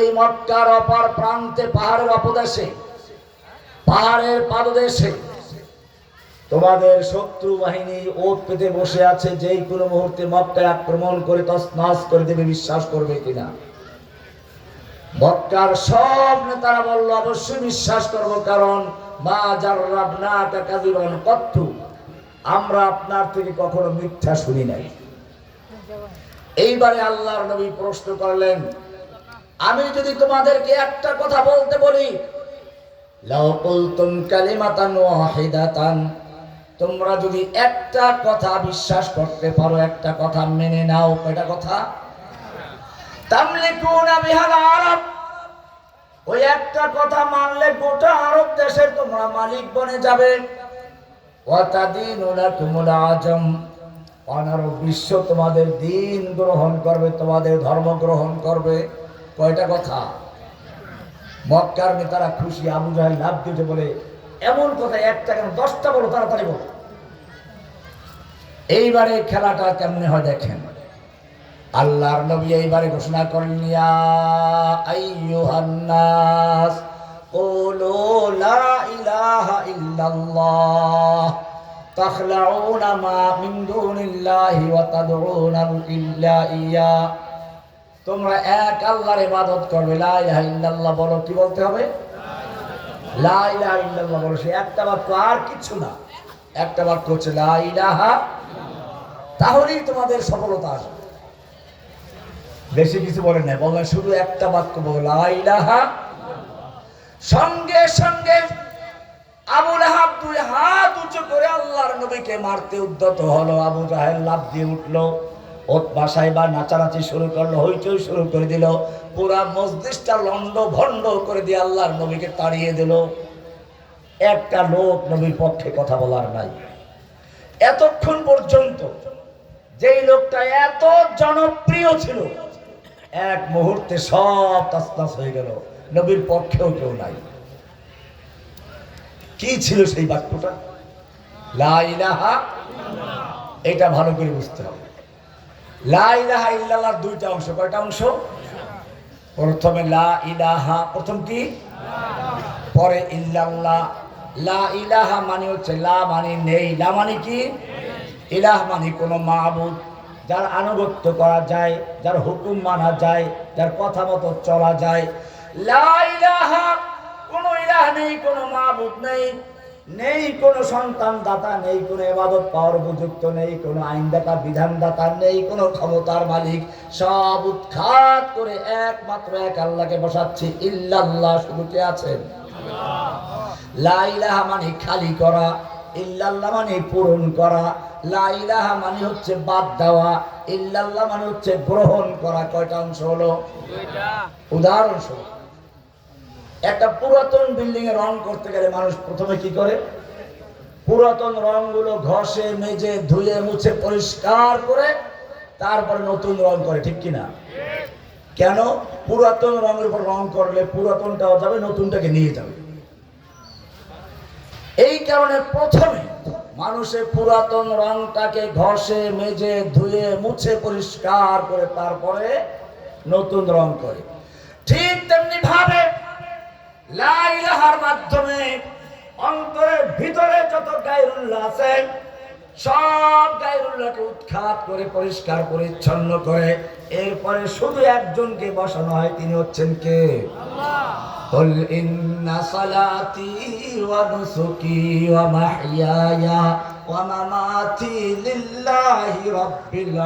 এই মক্কার অপর প্রান্তে পাহাড়ের অপদেশে, পাহাড়ের পাদদেশে তোমাদের শত্রু বাহিনী ওত পেতে বসে আছে, যেই কোনো মুহূর্তে মক্কায় আক্রমণ করে তছনছ করে দেবে। বিশ্বাস করবে কিনা? মক্কার সব নেতারা বলল অবশ্যই বিশ্বাস করব, কারণ মা জাররাবনাকা কাযিবান কত্তু, আমরা আপনার থেকে কখনো মিথ্যা শুনি নাই। এইবারে আল্লাহর নবী প্রশ্ন করলেন, আমি যদি তোমাদেরকে একটা কথা বলতে বলি, লাউ কুলতুম কালিমাতান ওয়াহিদাতান, তোমরা যদি একটা কথা বিশ্বাস করতে পারো, একটা কথা মেনে নাও, কয়টা কথা? তামলিকুনা বিহাল আরব, ওই একটা কথা মানলে গোটা আরব দেশের তোমরা মালিক বনে যাবে। ওয়া তাদিনু লাকুমুল আজম, অনারব বিশ্ব তোমাদের দিন গ্রহণ করবে, তোমাদের ধর্ম গ্রহণ করবে। কয়টা কথা? মক্কার নেতারা খুশি। আবু জাহেল লাভ দিতে বলে, এমন কথা একটা কেন, 10টা বলো, তাড়াতাড়ি বলো। এইবারে খেলাটা কেমনে হয় দেখেন। আল্লাহর নবী এইবারে ঘোষণা করলেন, ইয়া আইয়ুহান নাস কুলু লা ইলাহা ইল্লাল্লাহ তাখলাউনা মা মিন দুনিল্লাহি ওয়া তাদউনা ইল্লা ইয়া, তোমরা এক আল্লাহর ইবাদত করবে, লা ইলাহা ইল্লাল্লাহ বলো। কি বলতে হবে? লা ইলাহা ইল্লাল্লাহ বলো। সে একটা বাক্য, আর কিছু না। একটা বাক্য হচ্ছে লা ইলাহা, তাহলেই তোমাদের সফলতা আসবে। বেশি কিছু বলেন না, বলেন শুধু একটা বাক্য বলো, লা ইলাহা। সঙ্গে সঙ্গে আবু লাহাব 2 হাত উঁচু করে আল্লাহর নবীকে মারতে উদ্যত হলো। আবু জাহেল লাফ দিয়ে উঠলো, ওতবা সাইবা নাচানাচি শুরু করলো, হইচই শুরু করে দিল। পুরা মসজিদটা লন্ড ভন্ড করে দিয়ে আল্লাহর নবীকে তাড়িয়ে দিল। একটা লোক নবীর পক্ষে কথা বলার নাই। এতক্ষণ পর্যন্ত যেই লোকটা এত জনপ্রিয় ছিল, এক মুহূর্তে সব তছনছ হয়ে গেল। নবীর পক্ষেও কেউ নাই। কি ছিল সেই বাক্যটা? লা ইলাহা। এটা ভালো করে বুঝতে হবে। লা ইলাহা ইল্লাল্লাহর 2টা অংশ। কয়টা অংশ? প্রথমে লা ইলাহা, প্রথম কি, পরে ইল্লাল্লাহ। লা ইলাহা মানে হচ্ছে লা মানে নেই, লা মানে কি, ইলাহ মানে কোনো মাবুদ, যার আনুগত্য করা যায়, যার হুকুম মানা যায়, যার কথা মতো চলা যায়। লা ইলাহা, কোনো ইলাহ নেই, কোনো মাবুদ নেই, নেই কোনো সন্তান দাতা, নেই কোনো ইবাদত পাওয়ার উপযুক্ত, নেই কোনো আইনদাতা বিধানদাতা, নেই কোনো ক্ষমতার মালিক। সব উৎখাত করে একমাত্র এক আল্লাহকে বসাচ্ছি। ইল্লাল্লাহ, শুধু কে আছেন? লা ইলাহা মানে খালি করা, ইল্লাল্লাহ মানে পূরণ করা। লা ইলাহা মানে হচ্ছে বাদ দেওয়া, ইল্লাল্লাহ মানে হচ্ছে গ্রহণ করা। কয়টা অংশ হলো? 2টা। উদাহরণস্বরূপ, একটা পুরাতন বিল্ডিং এ রং করতে গেলে মানুষ প্রথমে কি করে? পুরাতন রংগুলো ঘষে মেজে ধুয়ে মুছে পরিষ্কার করে তারপরে নতুন রং করে, ঠিক কিনা? কেন? পুরাতন রঙের উপর রং করলে পুরাতনটাও যাবে, নতুনটাকে নিয়ে যাবে। এই কারণে প্রথমে মানুষের পুরাতন রংটাকে ঘষে মেজে ধুয়ে মুছে পরিষ্কার করে তারপরে নতুন রং করে। ঠিক তেমনি ভাবে লা ইলাহার মাধ্যমে অন্তরের ভিতরে যত গায়রুল্লাহ আছে, সব গায়রুল্লাহকে উৎখাত করে পরিষ্কার পরিচ্ছন্ন করে এরপরে শুধু একজনকে বসানো হয়। তিনি হচ্ছেন কে? আল্লাহ। কুল ইন্না সালাতি ওয়া নুসুকি ওয়া মাহইয়ায়া ওয়া মামাতি লিল্লাহি রাব্বিল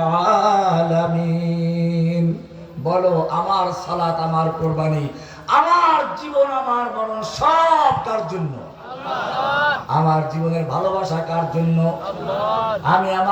আলামিন। বলো, আমার সালাত, আমার কুরবানি, আমার জীবন, আমার মরণ সব কার জন্য? আল্লাহ। আমার জীবনের ভালোবাসা কার জন্য? আল্লাহ। আমি আমার